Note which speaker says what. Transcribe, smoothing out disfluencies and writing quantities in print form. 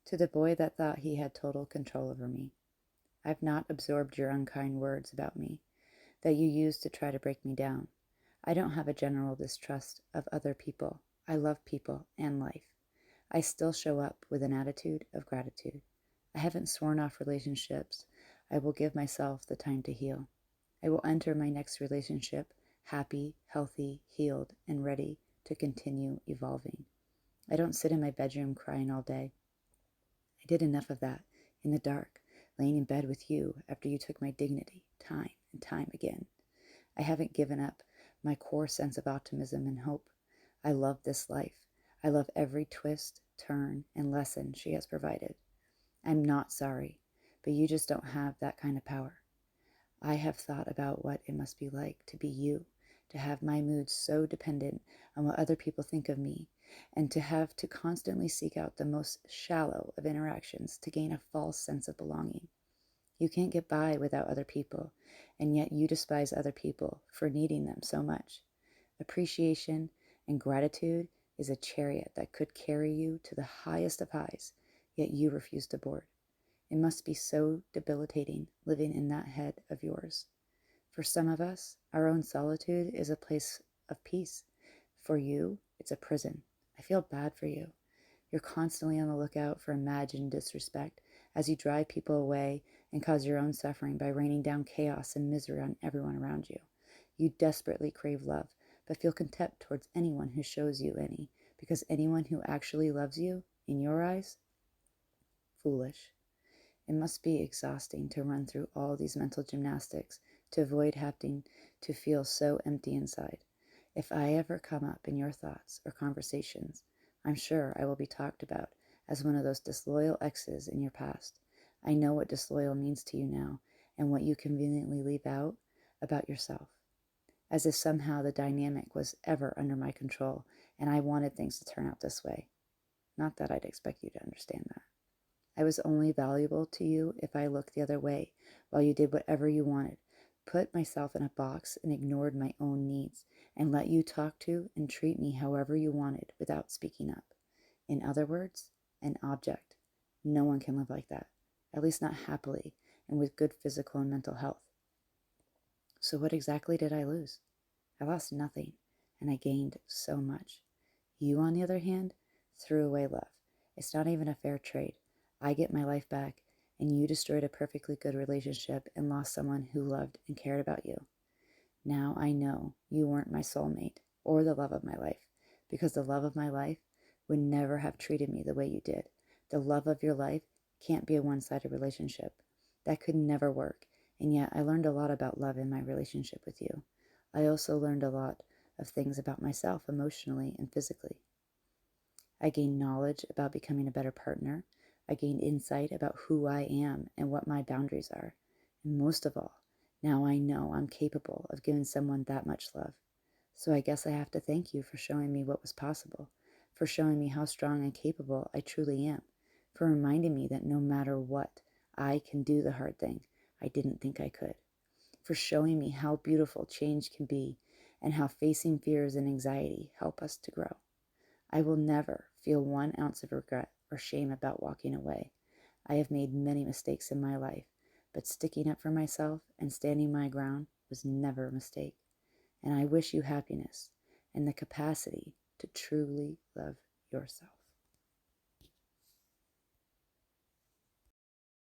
Speaker 1: To the boy that thought he had total control over me, I've not absorbed your unkind words about me that you used to try to break me down. I don't have a general distrust of other people. I love people and life. I still show up with an attitude of gratitude. I haven't sworn off relationships. I will give myself the time to heal. I will enter my next relationship happy, healthy, healed, and ready to continue evolving. I don't sit in my bedroom crying all day. I did enough of that in the dark, laying in bed with you after you took my dignity time and time again. I haven't given up my core sense of optimism and hope. I love this life. I love every twist, turn, and lesson she has provided. I'm not sorry, but you just don't have that kind of power. I have thought about what it must be like to be you, to have my moods so dependent on what other people think of me, and to have to constantly seek out the most shallow of interactions to gain a false sense of belonging. You can't get by without other people, and yet you despise other people for needing them so much. Appreciation and gratitude is a chariot that could carry you to the highest of highs, yet you refuse to board. It must be so debilitating living in that head of yours. For some of us, our own solitude is a place of peace. For you, it's a prison. I feel bad for you. You're constantly on the lookout for imagined disrespect as you drive people away and cause your own suffering by raining down chaos and misery on everyone around you. You desperately crave love, but feel contempt towards anyone who shows you any, because anyone who actually loves you, in your eyes, foolish. It must be exhausting to run through all these mental gymnastics to avoid having to feel so empty inside. If I ever come up in your thoughts or conversations, I'm sure I will be talked about as one of those disloyal exes in your past. I know what disloyal means to you now and what you conveniently leave out about yourself. As if somehow the dynamic was ever under my control and I wanted things to turn out this way. Not that I'd expect you to understand that. I was only valuable to you if I looked the other way while you did whatever you wanted, put myself in a box and ignored my own needs, and let you talk to and treat me however you wanted without speaking up. In other words, an object. No one can live like that, at least not happily and with good physical and mental health. So what exactly did I lose? I lost nothing, and I gained so much. You, on the other hand, threw away love. It's not even a fair trade. I get my life back, and you destroyed a perfectly good relationship and lost someone who loved and cared about you. Now I know you weren't my soulmate or the love of my life, because the love of my life would never have treated me the way you did. The love of your life can't be a one-sided relationship. That could never work, and yet I learned a lot about love in my relationship with you. I also learned a lot of things about myself emotionally and physically. I gained knowledge about becoming a better partner. I gained insight about who I am and what my boundaries are. And most of all, now I know I'm capable of giving someone that much love. So I guess I have to thank you for showing me what was possible, for showing me how strong and capable I truly am, for reminding me that no matter what, I can do the hard thing I didn't think I could, for showing me how beautiful change can be and how facing fears and anxiety help us to grow. I will never feel 1 ounce of regret or shame about walking away. I have made many mistakes in my life, but sticking up for myself and standing my ground was never a mistake. And I wish you happiness and the capacity to truly love yourself.